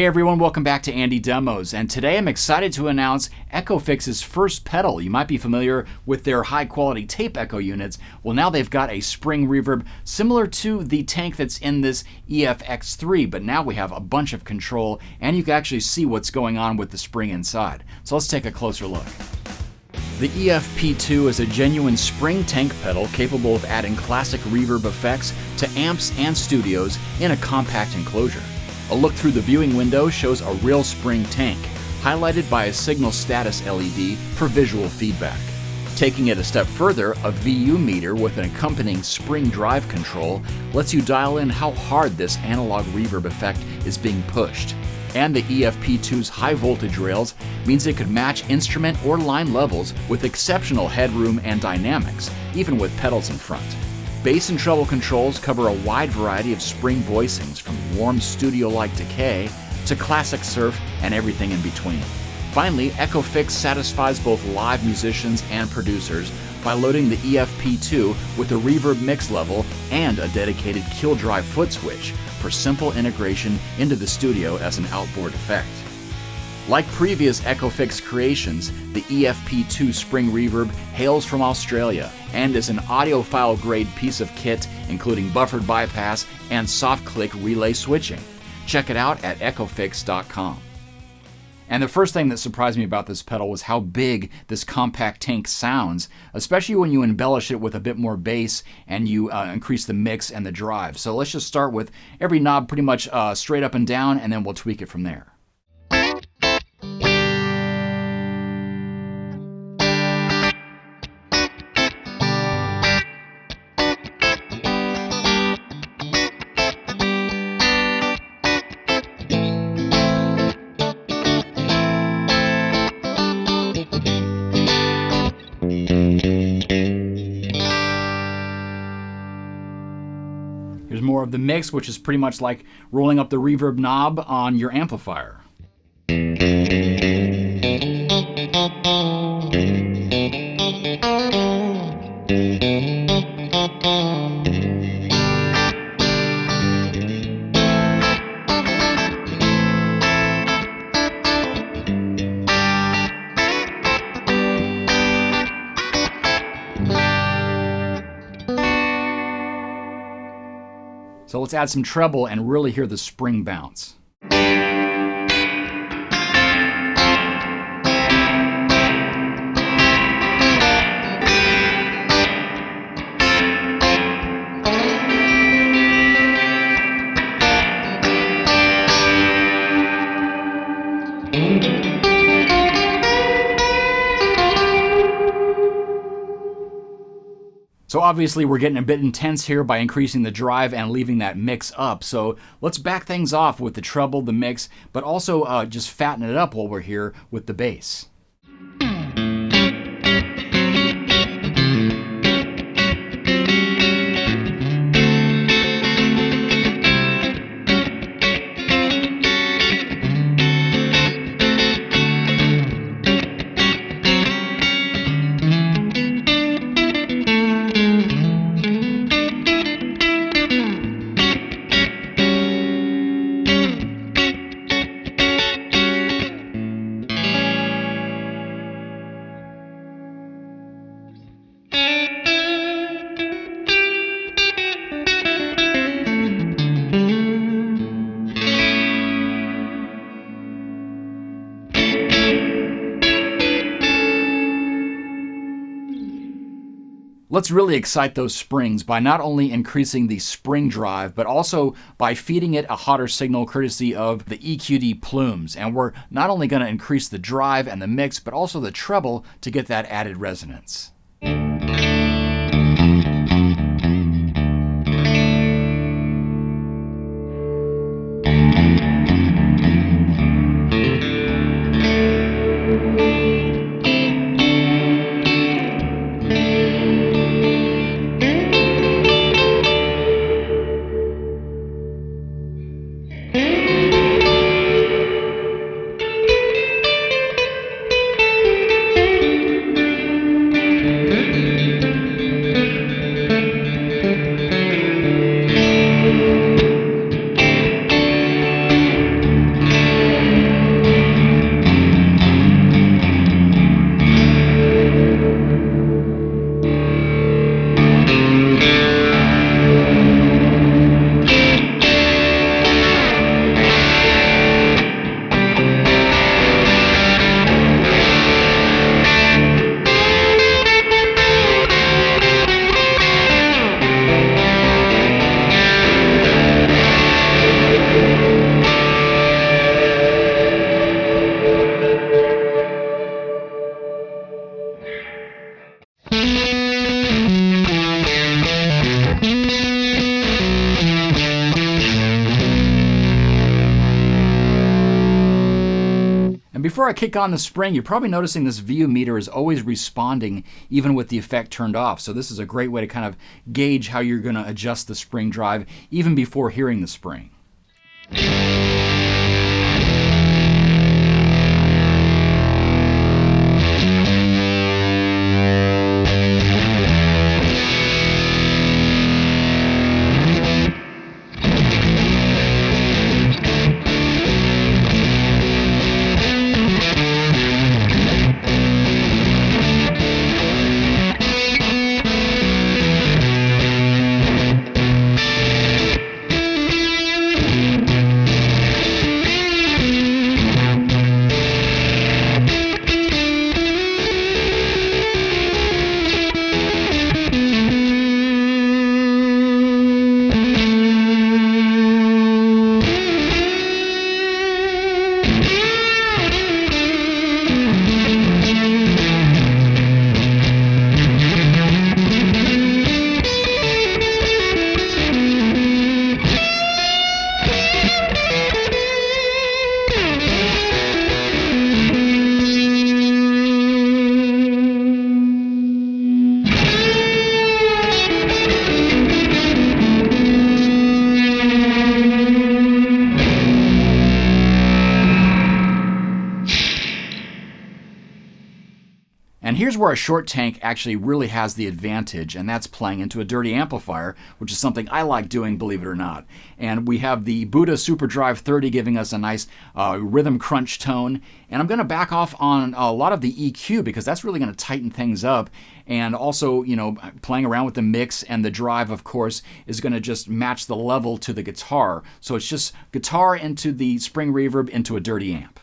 Hey everyone, welcome back to AndyDemos, and today I'm excited to announce Echofix's first pedal. You might be familiar with their high-quality tape echo units. Well, now they've got a spring reverb similar to the tank that's in this EF-X3, but now we have a bunch of control, and you can actually see what's going on with the spring inside. So let's take a closer look. The EF-P2 is a genuine spring tank pedal capable of adding classic reverb effects to amps and studios in a compact enclosure. A look through the viewing window shows a real spring tank, highlighted by a signal status LED for visual feedback. Taking it a step further, a VU meter with an accompanying spring drive control lets you dial in how hard this analog reverb effect is being pushed. And the EF-P2's high voltage rails means it could match instrument or line levels with exceptional headroom and dynamics, even with pedals in front. Bass and treble controls cover a wide variety of spring voicings, from warm studio-like decay to classic surf and everything in between. Finally, Echofix satisfies both live musicians and producers by loading the EF-P2 with a reverb mix level and a dedicated kill drive foot switch for simple integration into the studio as an outboard effect. Like previous Echofix creations, the EF-P2 Spring Reverb hails from Australia and is an audiophile grade piece of kit, including buffered bypass and soft click relay switching. Check it out at echofix.com. And the first thing that surprised me about this pedal was how big this compact tank sounds, especially when you embellish it with a bit more bass and you increase the mix and the drive. So let's just start with every knob pretty much straight up and down, and then we'll tweak it from there. Here's more of the mix, which is pretty much like rolling up the reverb knob on your amplifier. So let's add some treble and really hear the spring bounce. So obviously we're getting a bit intense here by increasing the drive and leaving that mix up. So let's back things off with the treble, the mix, but also just fatten it up while we're here with the bass. Let's really excite those springs by not only increasing the spring drive, but also by feeding it a hotter signal courtesy of the EQD plumes. And we're not only going to increase the drive and the mix, but also the treble to get that added resonance. And before I kick on the spring, you're probably noticing this VU meter is always responding even with the effect turned off. So this is a great way to kind of gauge how you're going to adjust the spring drive even before hearing the spring. And here's where a short tank actually really has the advantage, and that's playing into a dirty amplifier, which is something I like doing, believe it or not. And we have the Buddha SuperDrive 30 giving us a nice rhythm crunch tone. And I'm going to back off on a lot of the EQ because that's really going to tighten things up. And also, you know, playing around with the mix and the drive, of course, is going to just match the level to the guitar. So it's just guitar into the spring reverb into a dirty amp.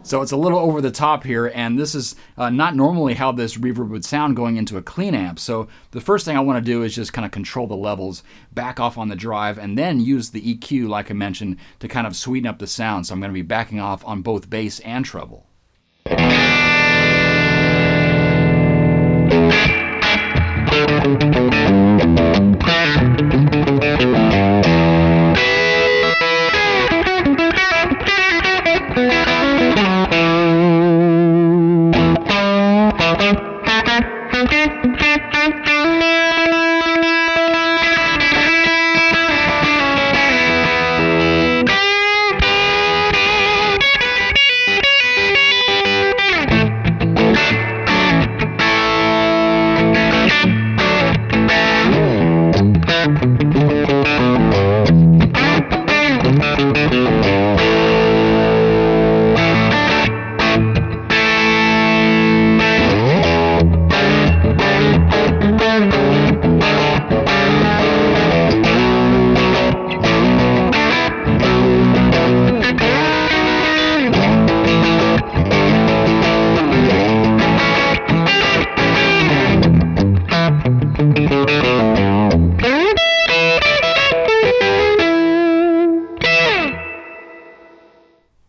So it's a little over the top here, and this is not normally how this reverb would sound going into a clean amp. So the first thing I want to do is just kind of control the levels, back off on the drive, and then use the EQ, like I mentioned, to kind of sweeten up the sound. So I'm going to be backing off on both bass and treble.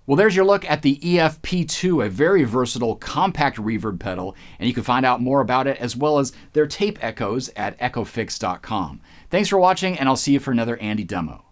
Well, there's your look at the EF-P2, a very versatile compact reverb pedal, and you can find out more about it as well as their tape echoes at echofix.com. Thanks for watching, and I'll see you for another Andy demo.